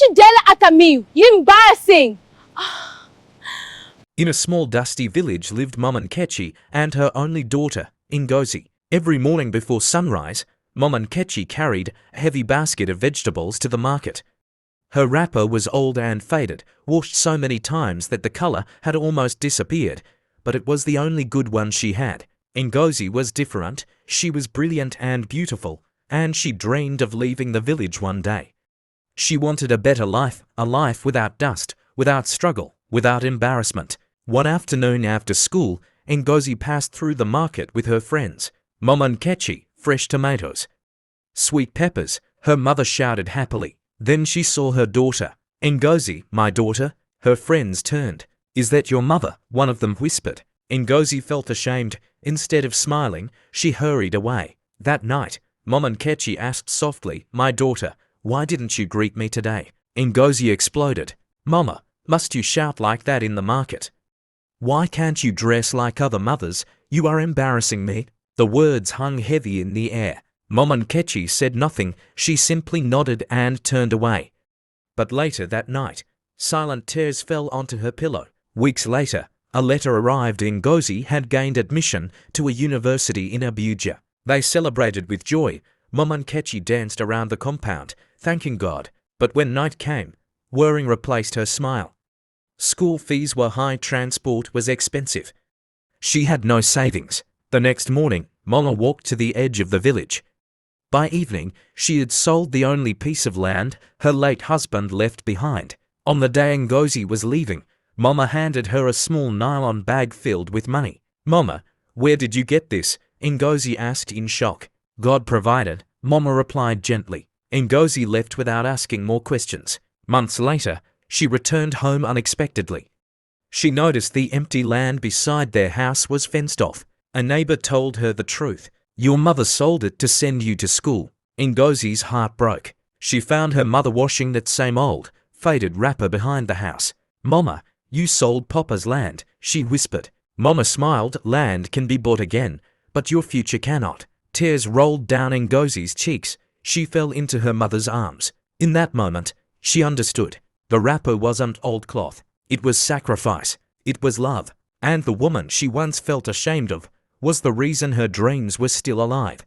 you yell at me? You're embarrassing. In a small dusty village lived Mom Nkechi and her only daughter, Ngozi. Every morning before sunrise, Mom Nkechi carried a heavy basket of vegetables to the market. Her wrapper was old and faded, washed so many times that the color had almost disappeared, but it was the only good one she had. Ngozi was different, she was brilliant and beautiful, and she dreamed of leaving the village one day. She wanted a better life, a life without dust, without struggle, without embarrassment. One afternoon after school, Ngozi passed through the market with her friends. Mom Nkechi, fresh tomatoes, sweet peppers, her mother shouted happily. Then she saw her daughter. Ngozi, my daughter. Her friends turned. Is that your mother? One of them whispered. Ngozi felt ashamed. Instead of smiling, she hurried away. That night, Mom Nkechi asked softly, my daughter, why didn't you greet me today? Ngozi exploded. Mama, must you shout like that in the market? Why can't you dress like other mothers? You are embarrassing me. The words hung heavy in the air. Mom Nkechi said nothing, she simply nodded and turned away. But later that night, silent tears fell onto her pillow. Weeks later, a letter arrived. Ngozi had gained admission to a university in Abuja. They celebrated with joy. Mom Nkechi danced around the compound, thanking God. But when night came, worrying replaced her smile. School fees were high, transport was expensive. She had no savings. The next morning, Mama walked to the edge of the village. By evening, she had sold the only piece of land her late husband left behind. On the day Ngozi was leaving, Mama handed her a small nylon bag filled with money. Mama, where did you get this? Ngozi asked in shock. God provided, Mama replied gently. Ngozi left without asking more questions. Months later, she returned home unexpectedly. She noticed the empty land beside their house was fenced off. A neighbor told her the truth. Your mother sold it to send you to school. Ngozi's heart broke. She found her mother washing that same old, faded wrapper behind the house. Mama, you sold Papa's land, she whispered. Mama smiled. Land can be bought again, but your future cannot. Tears rolled down Ngozi's cheeks. She fell into her mother's arms. In that moment, she understood. The wrapper wasn't old cloth. It was sacrifice. It was love. And the woman she once felt ashamed of was the reason her dreams were still alive.